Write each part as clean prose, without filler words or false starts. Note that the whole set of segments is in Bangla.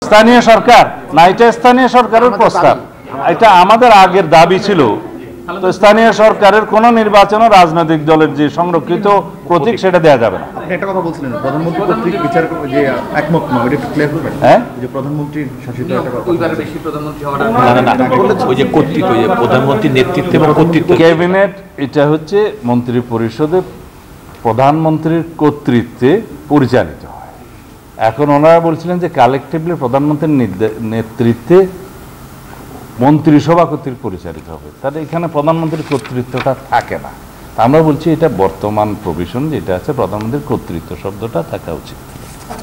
স্থানীয় সরকার না, এটা স্থানীয় সরকারের প্রস্তাব, এটা আমাদের আগের দাবি ছিল। তো স্থানীয় সরকারের কোন নির্বাচনে রাজনৈতিক দলের যে সংরক্ষিত প্রতীক সেটা দেওয়া যাবে না। একটা কথা বলছিলেন প্রধানমন্ত্রী কর্তৃক বিচার যে একমত নয়, ওটা একটু ক্লিয়ার করবেন। হ্যাঁ, যে প্রধানমন্ত্রীর শাসিত দুইবারের বেশি প্রধানমন্ত্রী হওয়াটা ওই যে কর্তৃত্ব, যে প্রধানমন্ত্রীর নেতৃত্বে এবং কর্তৃত্ব, ক্যাবিনেট এটা হচ্ছে মন্ত্রী পরিষদে প্রধানমন্ত্রীর কর্তৃত্বে পরিচালিত হয়। এখন ওনারা বলছিলেন যে কালেকটিভলি প্রধানমন্ত্রীর নেতৃত্বে মন্ত্রিসভা কর্তৃক পরিচালিত হবে, তাহলে এখানে প্রধানমন্ত্রীর কর্তৃত্বটা থাকে না। আমরা বলছি এটা বর্তমান প্রভিশন যেটা আছে, প্রধানমন্ত্রীর কর্তৃত্ব শব্দটা থাকা উচিত।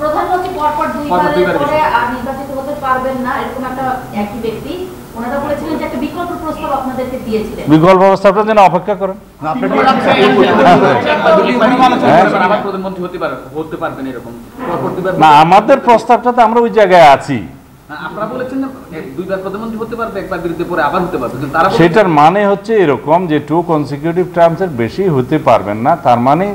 প্রধানমন্ত্রী পরপর দুইবার পরে আর নির্বাচিত হতে পারবেন না, এরকম একটা একই ব্যক্তি ওনারা বলেছিলেন যে একটা বিকল্প প্রস্তাব আপনাদেরকে দিয়েছিলেন। বিকল্প প্রস্তাবটা যেন অপেক্ষা করেন। না, আমাদের প্রস্তাবটাতে আমরা ওই জায়গায় আছি। আপনারা বলেছেন না দুইবার প্রধানমন্ত্রী হতে পারবে, একবার বিরুদ্ধে পরে আবার হতে পারবে, কিন্তু তারা সেটার মানে হচ্ছে এরকম যে 2 কনসিকিউটিভ টার্মসের বেশি হতে পারবেন না, তার মানে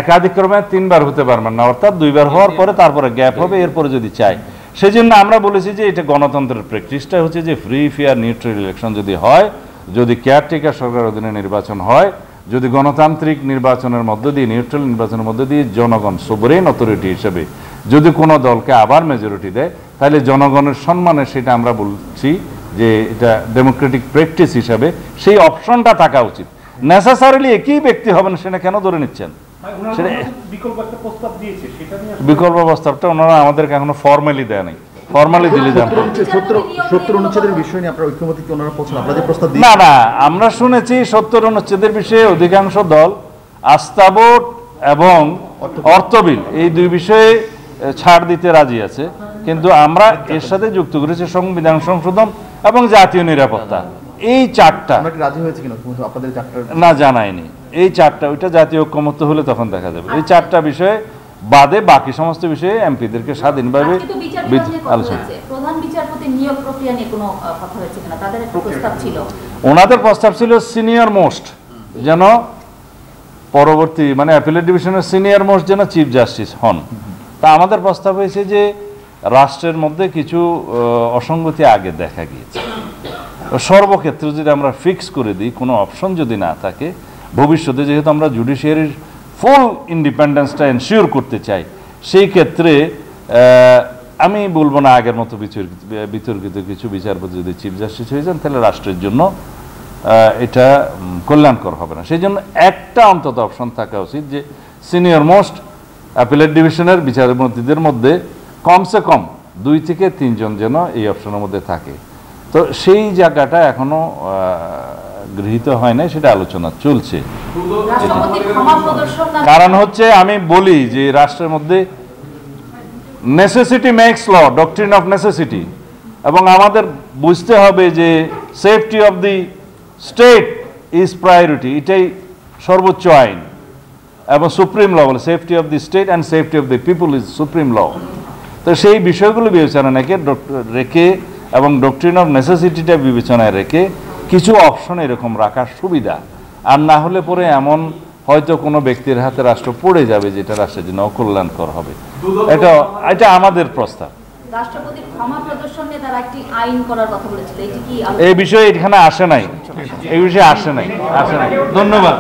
একাধিক্রমে 3 বার হতে পারবেন না, অর্থাৎ 2 বার হওয়ার পরে তারপরে গ্যাপ হবে, এরপরে যদি চাই। সেজন্য আমরা বলেছি যে এটা গণতন্ত্রের প্র্যাকটিসটা হচ্ছে যে ফ্রি ফেয়ার নিউট্রাল ইলেকশন যদি হয়, যদি কেয়ারটেকার সরকার অধীনে নির্বাচন হয়, যদি গণতান্ত্রিক নির্বাচনের মধ্য দিয়ে, নিউট্রাল নির্বাচনের মধ্য দিয়ে জনগণ সোভারেন অথরিটি হিসেবে যদি কোনো দলকে আবার মেজরিটি দেয়, তাহলে জনগণের সম্মানে সেটা আমরা বলছি যে এটা ডেমোক্রেটিক প্র্যাকটিস হিসাবে সেই অপশনটা থাকা উচিত। নেসেসারিলি একই ব্যক্তি হবেন সেটা কেন ধরে নিচ্ছেন? সেটা বিকল্প প্রস্তাবটা ওনারা আমাদেরকে এখনো ফর্মালি দেয় নাই, ফর্মালি দিলে জানবো। 70 অনুচ্ছেদের বিষয় নিয়ে আপনারা ঐক্যমত্যে কি ওনারা পৌঁছান? আপনাদের প্রস্তাব না না, আমরা শুনেছি 70 অনুচ্ছেদের বিষয়ে অধিকাংশ দল আস্থা ভোট এবং অর্থ বিল এই 2 বিষয়ে ছাড় দিতে রাজি আছে, কিন্তু আমরা এর সাথে যুক্ত করেছি সংবিধান সংশোধন এবং জাতীয় নিরাপত্তা। এই 4টা রাজি হয়েছে কিনা আপনাদের 4টা না জানায়নি। এই 4টা, ওইটা জাতীয় ঐক্যমত্য হলে তখন দেখা যাবে। এই 4টা বিষয়ে বাদে বাকি সমস্ত বিষয়ে এমপিদেরকে স্বাধীনভাবে আলোচনা। প্রধান বিচারপতি নিয়োগ প্রক্রিয়া নিয়ে কোনো কথা হয়েছে কিনা? তাদের একটা প্রস্তাব ছিল, ওনাদের প্রস্তাব ছিল সিনিয়র মোস্ট যেন পরবর্তী মানে অ্যাপিলেট ডিভিশনের সিনিয়র মোস্ট যেন চিফ জাস্টিস হন। তা আমাদের প্রস্তাব হয়েছে যে রাষ্ট্রের মধ্যে কিছু অসঙ্গতি আগে দেখা গিয়েছে, সর্বক্ষেত্রে যদি আমরা ফিক্স করে দিই, কোনো অপশন যদি না থাকে ভবিষ্যতে, যেহেতু আমরা জুডিশিয়ারির ফুল ইন্ডিপেন্ডেন্সটা এনশিওর করতে চাই, সেই ক্ষেত্রে আমি বলবো না আগের মতো বিতর্কিত কিছু বিচারপতি যদি চিফ জাস্টিস হয়ে যান তাহলে রাষ্ট্রের জন্য এটা কল্যাণকর হবে না। সেই জন্য একটা অন্তত অপশন থাকা উচিত যে সিনিয়র মোস্ট অ্যাপিলেট ডিভিশনের বিচারপতিদের মধ্যে কমসে কম 2 থেকে 3 জন যেন এই অপশনের মধ্যে থাকে। তো সেই জায়গাটা এখনো গৃহীত হয় নাই, সেটা আলোচনা চলছে। কারণ হচ্ছে আমি বলি যে রাষ্ট্রের মধ্যে necessity makes law, doctrine of necessity, এবং আমাদের বুঝতে হবে যে safety of the state is priority, এটাই সর্বোচ্চ আইন এবং সুপ্রিম ল বলে safety of the state and safety of the people is supreme law. তো সেই বিষয়গুলো বিবেচনা রেখে এবং ডক্ট্রিন অফ নেসেসিটিটা বিবেচনায় রেখে কিছু অপশন এরকম রাখার সুবিধা। আর না হলে পরে এমন হয়তো কোনো ব্যক্তির হাতে রাষ্ট্র পড়ে যাবে যেটা রাষ্ট্রের জন্য অকল্যাণকর হবে। এটা আমাদের প্রস্তাব। রাষ্ট্রপতির ক্ষমা প্রদর্শন নিয়ে তারা একটি আইন করার কথা বলেছিল, এই বিষয়ে এখানে আসে নাই, এই বিষয়ে আসে নাই। ধন্যবাদ।